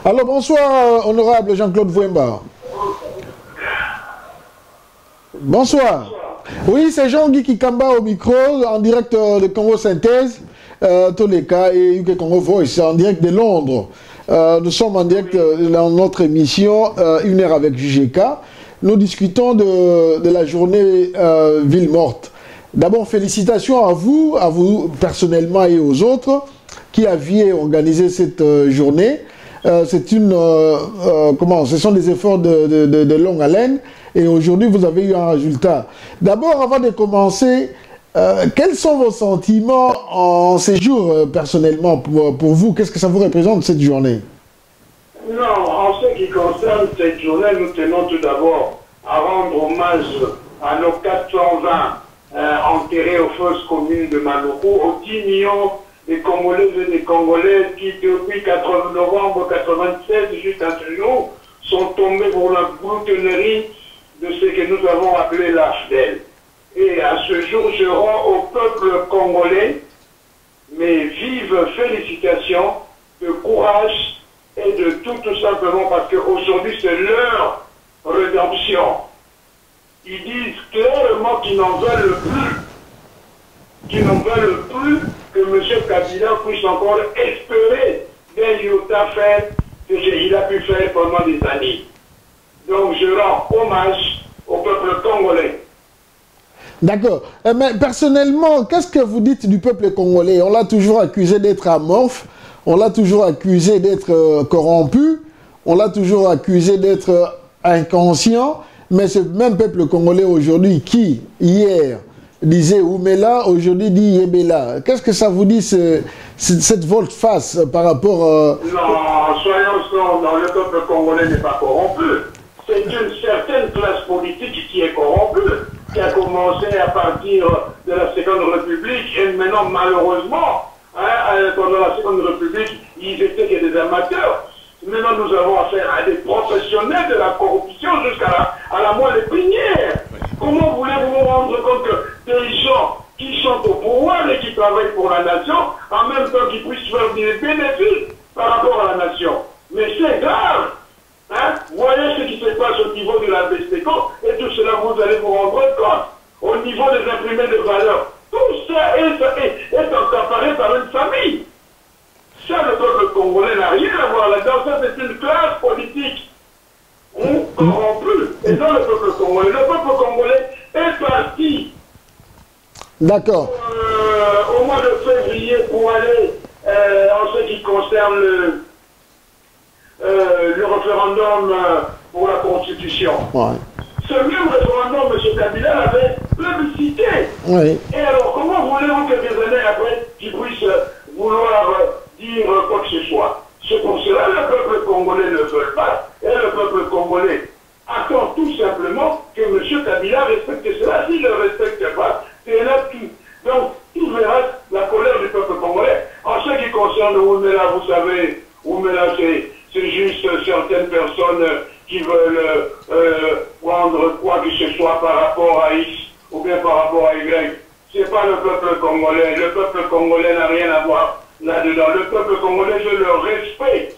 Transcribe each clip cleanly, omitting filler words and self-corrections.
Alors bonsoir, honorable Jean-Claude Vouemba. Bonsoir. Oui, c'est Jean-Guy Kikamba au micro, en direct de Congo Synthèse, tous les cas, et UK Congo Voice, en direct de Londres. Nous sommes en direct dans notre émission, Une heure avec JGK. Nous discutons de la journée Ville Morte. D'abord, félicitations à vous personnellement et aux autres qui aviez organisé cette journée. C'est ce sont des efforts de longue haleine et aujourd'hui vous avez eu un résultat. D'abord, avant de commencer, quels sont vos sentiments en ces jours personnellement pour vous? Qu'est-ce que ça vous représente cette journée? Non, en ce qui concerne cette journée, nous tenons tout d'abord à rendre hommage à nos 420 enterrés aux fosses communes de Manoko, aux 10 millions des Congolaises et des Congolais qui, depuis novembre 1996, juste entre nous, sont tombés pour la gloutonnerie de ce que nous avons appelé l'AFDEL. Et à ce jour, je rends au peuple congolais mes vives félicitations de courage et de tout simplement parce qu'aujourd'hui, c'est leur rédemption. Ils disent clairement qu'ils n'en veulent plus que M. Kabila puisse encore espérer d'un iota faire ce qu'il a pu faire pendant des années. Donc je rends hommage au peuple congolais. D'accord. Mais personnellement, qu'est-ce que vous dites du peuple congolais? On l'a toujours accusé d'être amorphe, on l'a toujours accusé d'être corrompu, on l'a toujours accusé d'être inconscient, mais ce même peuple congolais aujourd'hui qui, hier, disait Oumela, aujourd'hui dit Yebela. Qu'est-ce que ça vous dit, cette volte-face par rapport... Non, soyons dans le peuple congolais n'est pas corrompu. C'est une certaine classe politique qui est corrompue, qui a commencé à partir de la Seconde République, et maintenant, malheureusement, pendant la Seconde République, ils étaient que des amateurs. Maintenant, nous avons affaire à des professionnels de la corruption jusqu'à la moelle épinière. Comment voulez-vous vous rendre compte que des gens qui sont au pouvoir et qui travaillent pour la nation, en même temps qu'ils puissent faire des bénéfices par rapport à la nation? Mais c'est grave. Hein? Voyez ce qui se passe au niveau de la BSTECO et tout cela, vous allez vous rendre compte. Au niveau des imprimés de valeur, tout ça est accaparé par une famille. Ça, le peuple congolais n'a rien à voir là-dedans. Ça, c'est une classe politique corrompue. Et dans le peuple congolais est parti. D'accord. Au mois de février pour aller, en ce qui concerne le référendum pour la Constitution. Ouais. Ce même référendum, M. Kabila l'avait plébiscité. Oui. Et alors, comment voulez-vous quelques années après qu'il puisse vouloir dire quoi que ce soit? C'est pour cela que le peuple congolais ne veut pas. Et le peuple congolais attend tout simplement que M. Kabila respecte cela. S'il ne le respecte pas, c'est là tout. Donc, tout verra la colère du peuple congolais. En ce qui concerne Oumela, vous savez, Oumela, c'est juste certaines personnes qui veulent prendre quoi que ce soit par rapport à X ou bien par rapport à Y. C'est pas le peuple congolais. Le peuple congolais n'a rien à voir là-dedans. Le peuple congolais veut le respect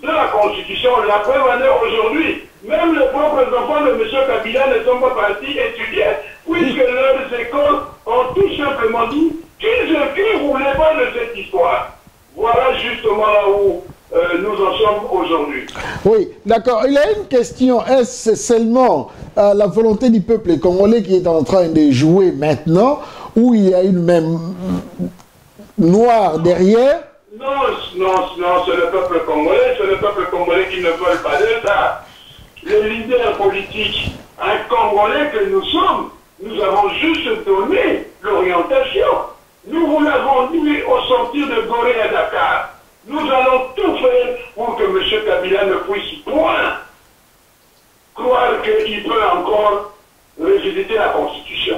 de la Constitution. La preuve en est aujourd'hui. Même les propres enfants de M. Kabila ne sont pas partis étudier, puisque leurs écoles ont tout simplement dit qu'ils ne voulaient pas de cette histoire. Voilà justement là où nous en sommes aujourd'hui. Oui, d'accord. Il y a une question. Est-ce seulement la volonté du peuple congolais qui est en train de jouer maintenant, ou il y a une même noire derrière? Non, c'est le peuple congolais qui ne veut pas de ça. Les leaders politiques, un Congolais que nous sommes, nous avons juste donné l'orientation. Nous vous l'avons dit au sortir de Gorée à Dakar. Nous allons tout faire pour que M. Kabila ne puisse point croire qu'il peut encore revisiter la Constitution.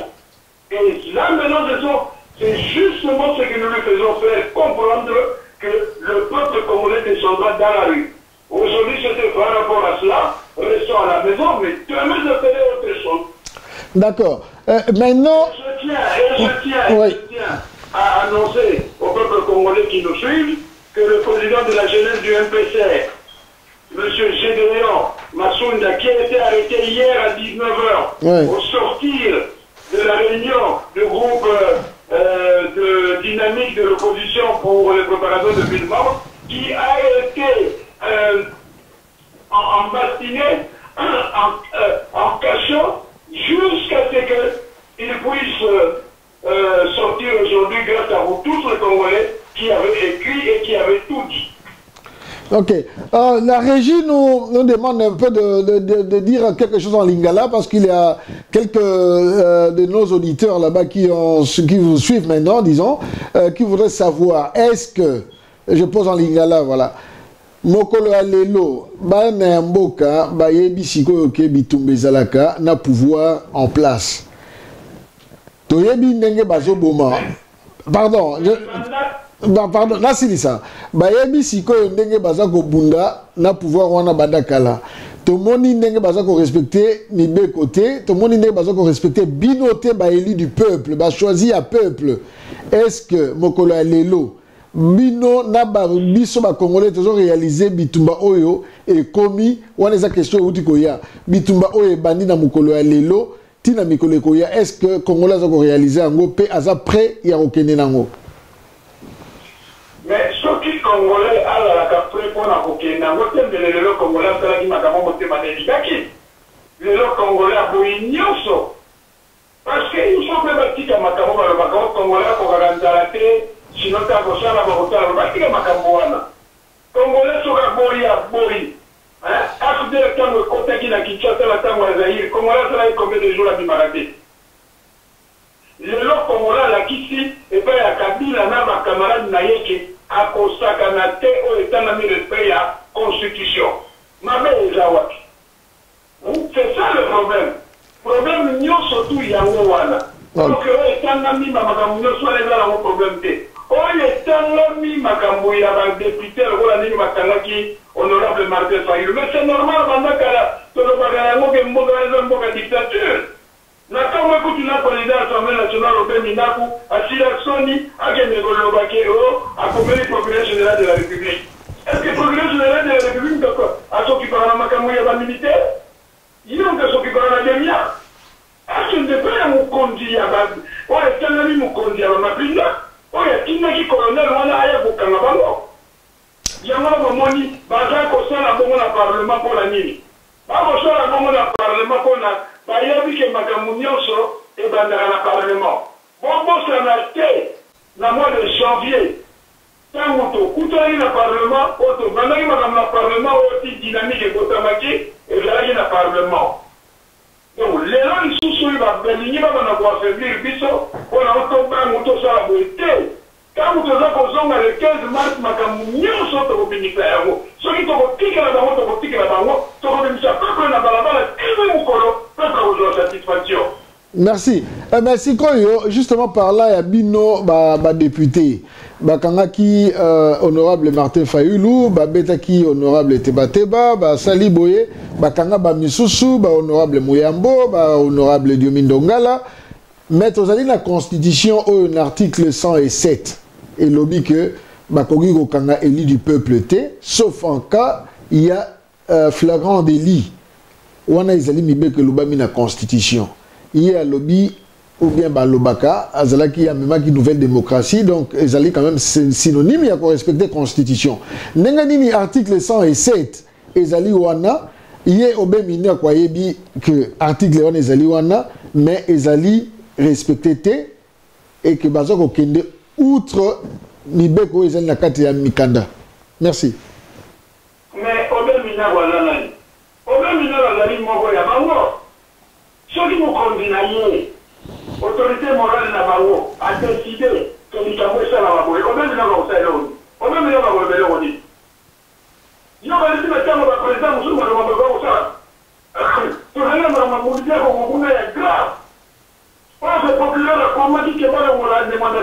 Et là, maintenant, c'est justement ce que nous lui faisons faire comprendre que le peuple congolais descendra dans la rue. Aujourd'hui, c'était par rapport à cela, restons à la maison, mais demain, je ferai autre chose. D'accord. Maintenant... Je tiens à annoncer au peuple congolais qui nous suivent que le président de la jeunesse du MPCR M. Gédéon Massounda, qui a été arrêté hier à 19h, au sortir de la réunion du groupe de dynamique de l'opposition pour les préparations de Villemort, qui a été embastiné en cachot jusqu'à ce qu'il puisse sortir aujourd'hui grâce à vous tous les Congolais qui avaient écrit et qui avaient tout dit. Ok. La régie nous demande un peu de dire quelque chose en lingala parce qu'il y a quelques de nos auditeurs là-bas qui vous suivent maintenant, disons, qui voudraient savoir, est-ce que, je pose en lingala, voilà, Mokolo alelo, ba na mboka, ba yebi sikoyo ke bitumbe zalaka na pouvoir en place. To yebi ndenge bazo boma. Pardon, pardon, là c'est ça. Ba yebi sikoyo ndenge baza ko bunda na pouvoir wana badakala. To moni ndenge baza ko respecter ni be côté, to moni ndenge baza ko respecter binoté ba élu du peuple, ba choisi à peuple. Est-ce que Mokolo alelo bino na biso ba Congolais toujours réalisé bitumba oyo et commis wana eza question uti koya bitumba oyo bandi na mokolo ya lelo tina mikolo koya est-ce que Congolais za ko réaliser ango pe aza prêt ya kokende nango mais ce qui Congolais ala la prêt pour na kokende nango tembele lelo Congolais sala ki makamo motema neli daki lelo Congolais aboyi nyonso parce que il faut que batika makamo ba makamo Congolais ko garantara te sinon ta bosala ba hotala ba tika makambo wana Congolais soka bori ya bori hein afde le temps de côté qui na Kinshasa la tango ya Zaïre Congolais sala combien de jours à Bimarate le lo Congolais la kisi et pas ya Kabila na ba camarade na yeke akosaka na te o etana mi respect ya constitution mabe ezawaki c'est ça le problème nyo surtout yango wana donc etana mi makambo nyo soit les là problème te oye tangomi makambo ya badepute lokola nini bakangaki honorable Martin Fayulu mais c'est normal bandakala tolobaka yango ke mboka eza mboka dictature na ntango ekuti na président assemblée nationale obeni ndaku asila soni akende kolobaki o akomeli procureur général de la république est-ce que procureur général de la république doko asokipaka na makambo ya bamilitaire yonke asokipaka na demia asende mpe ya mokonzi ya oyo etangami mokonzi ya bamapinda oya kinaki colonel wana aya kokanga bango yango bomoni baza kosala bongo na parlement mpona nini bakosala bongo na parlement mpona bayebi ke makambo nyonso ebandaka na parlement bobosana te na mois de janvier ntango tokutani na parlement oyo tobandaki makambo na parlement oyo ti dynamique ekotamaki ezalaki na parlement donc lelo lisusu oyo balingi babana koaffaiblir biso mpona otobango tosala boye te ntango toza kozonga le 15 mars makambo nyonso tokobimisa yango soki tokotikela bango tokobimisa peuple na balabala eve mokolo peuple akozwa satisfaction. Merci. Merci Koyo, justement par là, il y a Bino, député. Bakangaki honorable Martin Fayulu, Betaki honorable Tebateba, Sali Boye, Bakanga Misusu, honorable Mouyambo, honorable Diomindongala. Mettre aux la constitution un article 107 et lobby que Bakogi Kokanga élu du peuple T, sauf en cas il y a flagrant délit. Wana izali mibe que l'obami na constitution. Il y a lobby ou bien Balobaka, Azalaki a même qui nouvelle démocratie, donc Azali quand même synonyme, il y a qu'on respecte la constitution. Nenganini article 107, Azali Wana, il y a au bien mineur quoi yebi que article 1 Azali Wana, mais Azali respecté et que Bazoko Kende outre Mibeko Azali Nakati ya Mikanda. Merci. Mais au bien mineur Wana, au bien mineur Azali Moko ya Bango. Ceux qui nous condamnent, l'autorité morale n'a pas a décidé que nous avons fait la mort. On a mis la mort, on a mis la mort, on dit. Il y a un président, nous sommes dans ça. Tout le monde est grave. Le procureur a commandé que on a demandé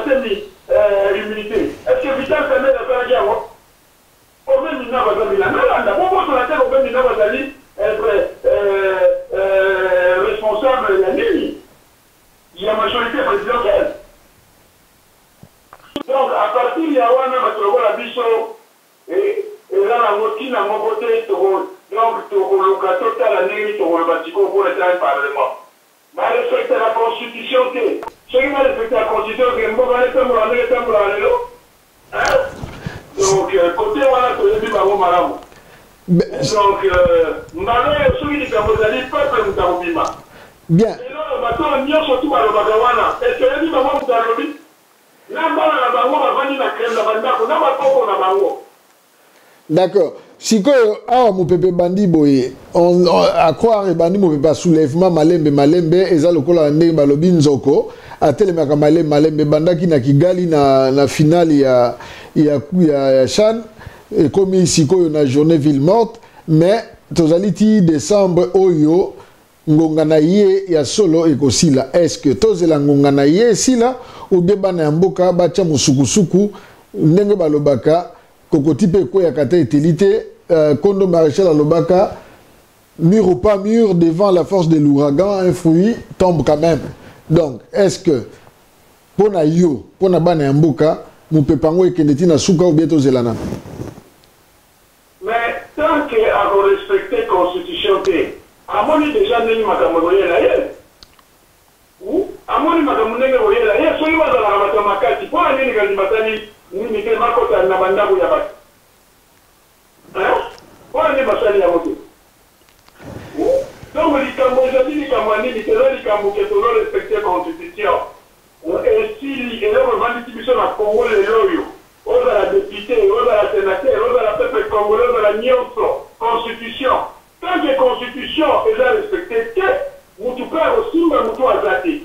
l'immunité. Est-ce que Vital s'est mis à faire la guerre? On a mis la mort, on a mis la mort, responsable de la nuit. Il y a majorité présidentielle. Donc, à partir de Yawana, la Bisso, et là, la Moti, la Mokote, donc le total année pour le bâtiment pour le Parlement. Mais respecter la Constitution, ceux qui respectent la Constitution, c'est bon, donc, côté voilà, c'est le Babo Maram. Donc, malheur, ceux qui disent que vous allez pas faire un bien. Et là, le bateau, nous sommes surtout à l'Obagawana. Et c'est le dit, maman, vous avez dit, d'accord. Si on mon pépé bandi boye, on à croire et bandi mon pépé soulèvement malembe eza lokola ndenge balobi nzoko atelemaka malembe banda ki na Kigali na finale ya Chan et comme ici na journée ville morte mais tozaliti décembre oyo ngonga na ye ya solo ekosila. Est-ce que tozela ngonga na ye sila ou bien bana ya mboka bacha musukusuku ndenge balobaka kokoti pe ko ya kata etelite kondo maréchal alobaka mur ou pas mur devant la force de l'ouragan un fruit tombe quand même. Donc est-ce que pona yo pona bana ya mboka mupepango ekendeti na suka ou bien tozelana? Mais tant que à respecter constitution à mon déjà n'est pas ou à mon n'est pas soyez pas dans la matamaka pour aller dans matani ni que ma kota na banda ya ba hein pour aller basali ya moto donc les Cambodgiens ni kamani ni telo ni kambuke to respecter constitution et si il est revendication à Congo le loyo aux la député aux la sénateur aux la peuple congolais aux la nyonso constitution. Tant que la constitution est respectée, nous pouvons aussi nous azati.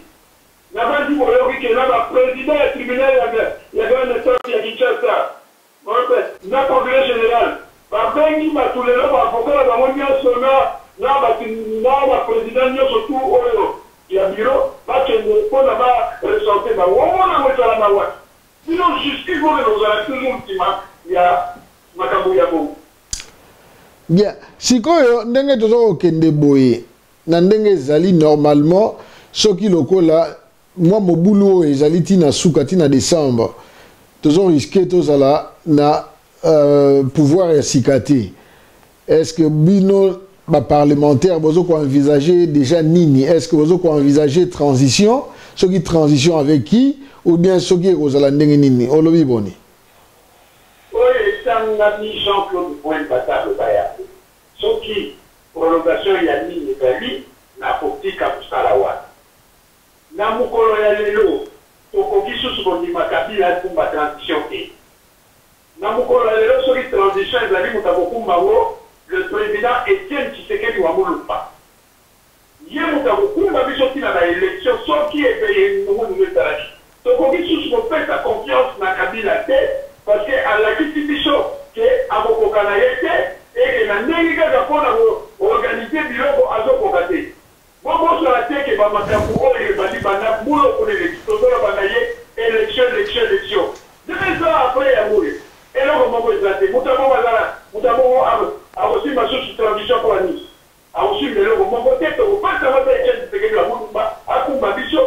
Nous avons dit que le président du tribunal, il y a un état qui a dit ça. Notre congrès général, il y a tous les avocats, le président, surtout il y a un bureau, il faut ressortir. Sinon, jusqu'à nous allons toujours il y a Makabouya. Bien, si koyo ndenge tozo kende boye na ndenge zali normalement soki lokola moi mobulu ezali tina suka tina décembre tozo risquer tozala na pouvoir ya sikati. Est-ce que bino ba parlementaire bozo ko envisager déjà nini? Est-ce que bozo ko envisager transition? Soki transition avec qui ou bien soki kozala ndenge nini? Olobi boni. Nami Jean-Claude Pointe-Bata Lobaya. Ce qui, prolongation, il y a mis le Bali, na politique à Moussalawa. Na Moukolo ya Lelo, Tokokisu Sukondi Makabila pour ma transition. Na Moukolo ya Lelo, sur une transition, il a dit Moutabokumbawo, le président Etienne Tshisekedi Wamulupa. Yé Moutabokumba, mais sorti dans l'élection, sauf qui est payé, nous nous mettons. Tokokisu Sukondi fait sa confiance na Kabila tête. Parce qu'à la constitution, qui est à mon canalité, et que la négative pour organiser le bureau à son côté. Moi, je suis à la tête que ma maman et Badi Bana, boulot pour l'élection, élection. 2 ans après, il y a mouru. Et là, on m'a dit, Moutamo a reçu ma source de transition pour la nuit. A reçu le logo, mon côté, on va pas savoir que la Moumba a Koumba Bicho,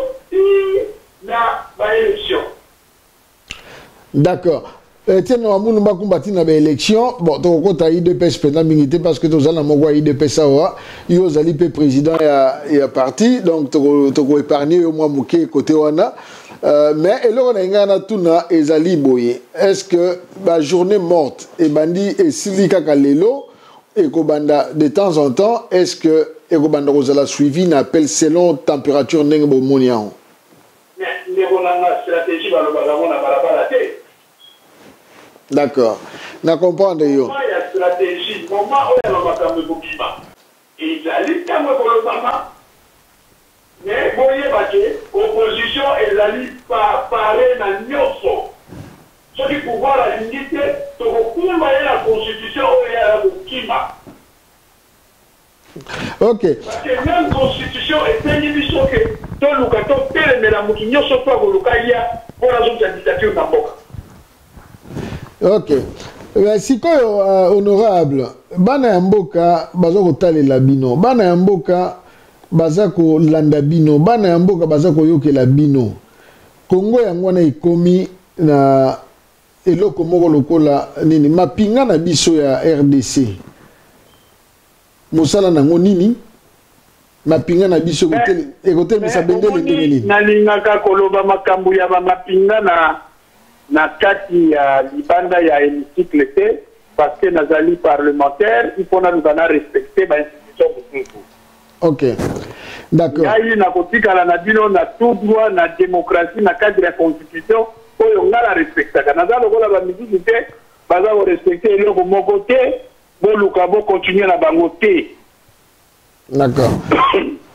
na élection. D'accord. Tiens, nous avons combattu dans l'élection. Bon, tu as eu IDPS pendant parce que tu as eu IDPS il y a eu président et parti. Donc, tu as épargné au moins côté Wana. Mais là, on a tout ezali boye. Est-ce que la journée morte et bandi et silika kalelo et kobanda de temps en temps, est-ce que ekobanda kozala suivi n'appelle selon température ndenge bomoniao? Mais les stratégie va le d'accord. Na comprendre yo. Il y a stratégie, moment où il y a le Bokima. Et il y a l'État pour le Bama. Mais vous voyez, l'opposition est allée parler dans Nyoso. Ce qui pouvoir la limiter, c'est que la constitution où il y a le Bokima. Ok. Parce que même la constitution est une émission que tout le monde peut mais la Moukinyo soit pas pour le Kaya pour la zone de dictature d'Amboka. Ok. Si honorable, bana mboka bazako talela bino, bana mboka bazako landa bino, bana mboka bazako yokela bino. Kongo yango na ikomi na eloko moko lokola nini mapinga na biso ya RDC. mosala nango nini mapinga na biso ekote misa bendele ndenge nini nalingaka koloba makambo ya mapinga na kati ya libanda ya hémicycle te parce que nazali parlementaire il faut na respecter ba institution mosusu. OK, d'accord. Ngai na kotikala na bino na tout droit na démocratie na cadre ya constitution oyo ngala respectaka nazali lokola ba miziki te baza ko respecter eloko moko te boluka bo continuer na bango te. D'accord.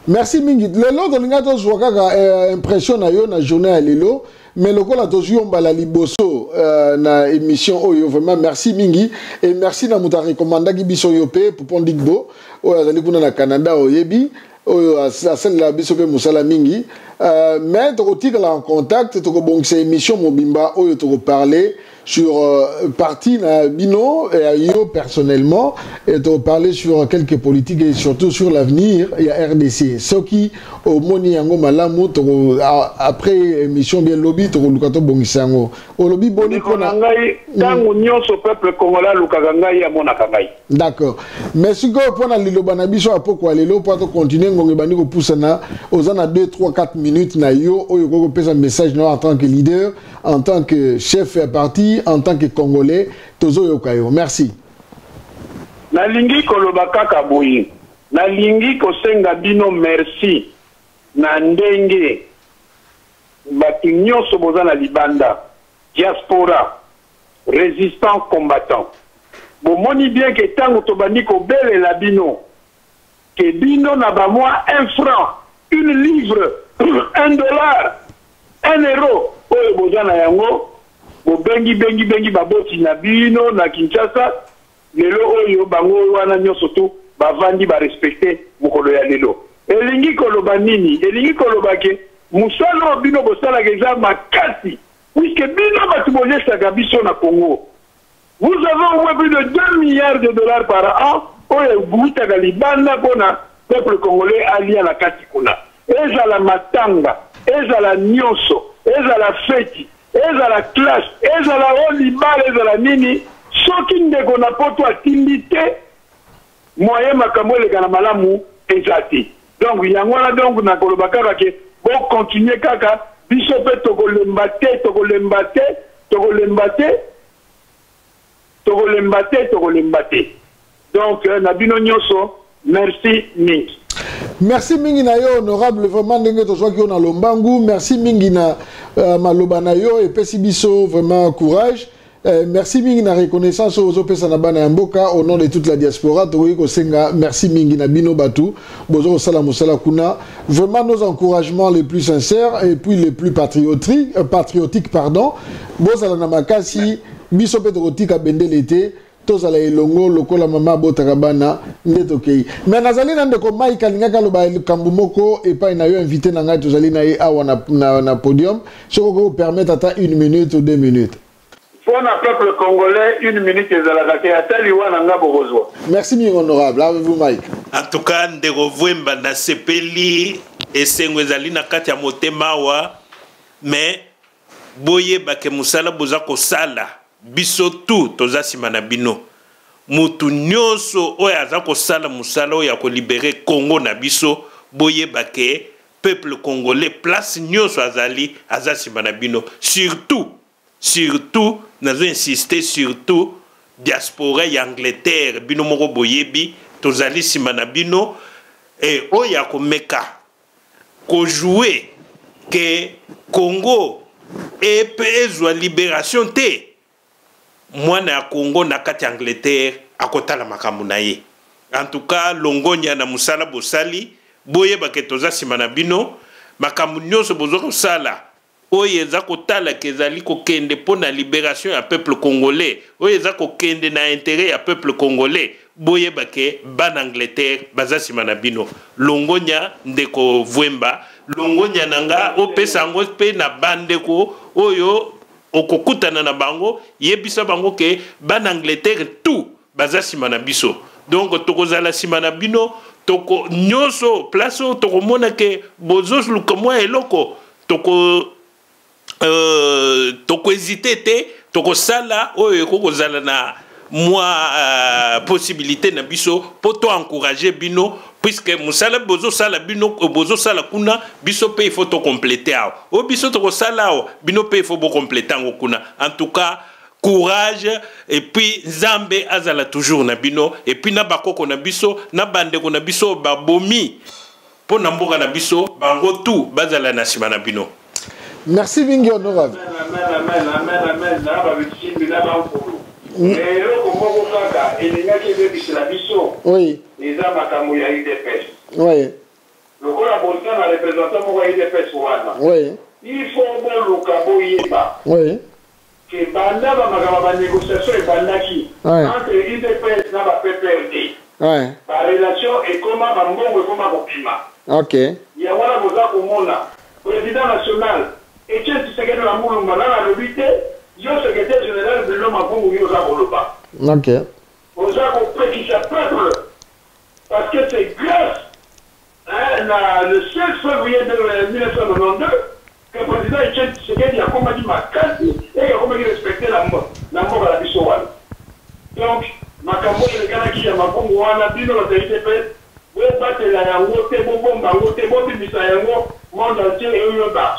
Merci mingi. Lelo tolinga tozwa kaka impression na yo na journée ya lelo mais lokola tozuyomba la liboso na émission oyo vraiment merci mingi et merci na muta recommandaki biso yo pe pour Digbo oyo azali kuna na Canada oyebi oyo asala la biso pe musala mingi mais tokotikala en contact tokobongisa émission mobimba oyo tokoparler sur partie na bino et yo personnellement et de parler sur quelques politiques et surtout sur l'avenir il y a RDC ce qui au moni yango malamu après émission bien lobby to lukato bongisango au lobby boni kona ngai tangu nyonso peuple congolais lukaka ngai ya mona kangai. D'accord, merci go pona liloba na biso apoko lelo pour to continuer ngongi bandi ko poussana ozana 2 3 4 minutes na yo oyo ko pesa message en tant que leader en tant que chef à parti en tant que Congolais, Tozo Yokayo. Merci. Nalingi koloba kaka boyi. Nalingi kosenga bino merci. Na ndenge bati nyonso boza na libanda. Diaspora. Résistant combattant. Bomoni bien que tango tobandi ko bele la bino. Que bino na ba moi 1 franc, 1 livre, 1 dollar, 1 euro. Oyo boza na yango. Bo bengi baboti na bino na Kinshasa lelo oyo bango wana nyoso tu bavandi ba respecter mukolo ya lelo elingi koloba nini elingi koloba ke musalo bino bosala keza makasi puisque bino batubonyesaka biso na Congo vous avez au moins plus de 2 milliards de dollars par an oyo butaka libanda pona peuple congolais alia na kati kuna ezala matanga ezala nyonso ezala feti ezala clash ezala olibal ezala nini soki ndeko na poto atindi te moyen makambo eleka malamu ezati donc yango wana donc na koloba kaka ke bo continuer kaka biso pe tokolemba te donc na bino nyonso merci mingi. Merci mingi na yo honorable vraiment ndenge to soki na lombangu merci mingi na maloba na yo et pesi biso vraiment courage merci mingi na reconnaissance aux pesa na bana mboka au nom de toute la diaspora to ko senga merci mingi na bino batu bozo sala musala kuna vraiment nos encouragements les plus sincères et puis les plus patriotiques pardon bozala na makasi biso pe to tika bendelete tozala elongo lokola mama botaka bana ndetokei mais nazali na ndeko Mike alingaka loba kambu moko et pas na yo invité na ngai tozali na ye awa na podium soko ko permettre ata 1 minute ou 2 minutes pour le peuple congolais 1 minute ezalaka te atali wana nga bokozwa. Merci mi honorable avez-vous Mike. En tout cas ndeko Vwemba na sepeli esengo ezali na kati ya motema wa mais boye bake musala boza ko sala biso tu toza sima na bino mutu nyonso oyo aza kosala musala oyo ya kolibere Congo na biso boyeba ke peuple congolais place nyonso azali aza sima na bino surtout nazo insister surtout diaspora ya Angleterre bino moko boyebi tozali sima na bino et oyo ya komeka ko jouer que Congo ezwa libération te mwana ya Congo na kati Angleterre akotala makambo na ye. En tout cas longonya na musala bosali boyeba ke toza sima na bino makambo nyonso bozo kosala oyo eza kotala ke ezali kokende pona libération ya peuple congolais oyo eza kokende na intérêt ya peuple congolais boyeba ke ban Angleterre baza sima na bino longonya ndeko Vwemba longonya nanga opesa ngo pe na bandeko oyo okokutana na bango yebisa bango ke ban Angleterre tout baza sima na biso donc tokozala sima na bino toko nyonso place toko mona ke bozos lukamwa eloko toko hésiter te toko sala oyo kokozala moi possibilité na biso pour toi encourager bino puisque musala bozo sala bino bozo sala kuna biso pe il faut to compléter o biso to sala bino pe il faut bo compléter ngo kuna. En tout cas courage et puis Nzambe azala toujours na bino et puis na bakoko na biso na bande ko na biso ba bomi pour na mboka na biso bango tout bazala na sima na bino. Merci mingi honorable. Oui. Oui. Oui. Il faut oui. Que banda ba négociation et bandaki entre IDPS na ba PPRD. Ouais. La relation est comment ba mbongo et comment bopima. OK. Ya wana boza komona président national Etienne Tshisekedi la Mulumba na lobité yo secrétaire général de l'homme Bongo yo za koloba. OK. Boza ko préciser peuple parce que c'est grâce le 16 février 1992 que le président Etienne Tshisekedi a combattu Makasi et a combattu respecter la mort à la Bissouane. Donc, Makambo et le Kanaki à Makongo, on a dit dans la TITP, vous battez la yango, t'es bon, t'es bon, t'es bisa yango, monde entier et une bas.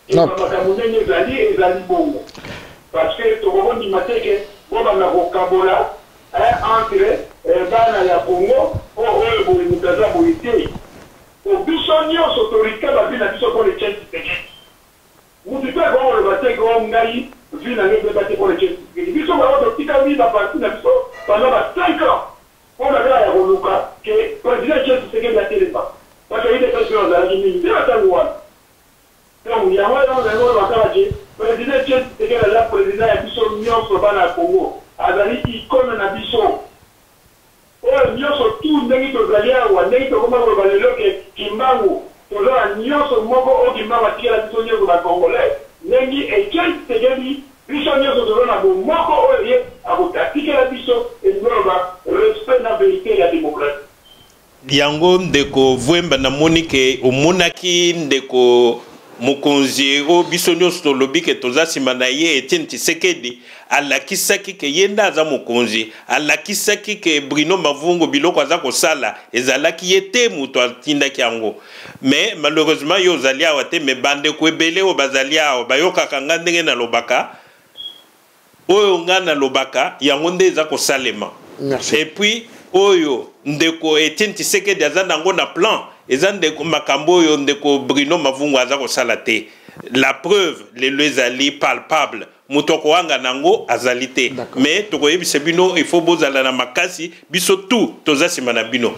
Et Makambo n'est zali et zali bongo. Parce que tout le monde dit que bon, on a vocabola, entre Bana et Congo, pour eux, nous avons politique. Au Bissonio, autorité, la ville a dit pour les Tchèques. Vous dites pas comment le bâtiment grand Ngaï vit dans le bâtiment pour les Tchèques. Ils sont vraiment de petits amis dans la partie pendant 5 ans. On a vu à Roluka que le président Tchèque se fait la télé. Parce qu'il y a des personnes dans la Guinée, c'est la Taïwan. Donc, il y a un le président Tchèque se fait la président et Bissot Nyon sur le Congo. Azali, icône na Bissot. Oh, Nyon sur tout, n'est-ce que Zalia ou n'est-ce que comment on va le dire que Kimbangu. Toujours nyonso moko okima batia la biso nyonso ba congolais nengi Etienne Tshisekedi biso nyonso tozona bo moko oye akotatike la biso ezoloba respect na vérité ya démocratie yango ndeko vwemba na monike omonaki ndeko mokonzi o biso nyonso tolobi ke toza nsima na ye Etienne Tshisekedi alakisaki ke ye nde aza mokonzi alakisaki ke Bruno Mavungo biloko aza kosala ezalaki ye te moto atindaki yango mais malheureusement yo ozali awa te me bandeko ebele oyo bazali awa bayokaka nga ndenge nalobaka oyo nga nalobaka yango nde eza kosalema et puis oyo ndeko Etienne Tshisekedi aza nango na plan eza ndeko makambo oyo ndeko Bruno Mavungo aza kosala te. La preuve lelo ezali palpable mutoko wanga nango azali te mais tokoyebisa bino il faut bozala na makasi biso tout toza nsima na bino.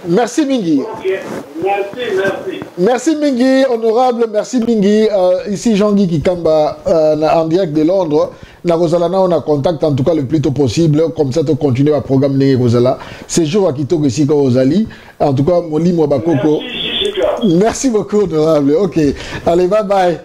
Merci Mingi. Okay. Merci. Merci Mingi, honorable, merci Mingi. Ici Jean-Guy Kikamba en direct de Londres. Na Rosalana, on a contact en tout cas le plus tôt possible. Comme ça, tu continues à programmer Rosala. C'est jour à Kito Gessika Rosali. En tout cas, Moli Mwabakoko. Merci, merci beaucoup, honorable. Ok. Allez, bye bye.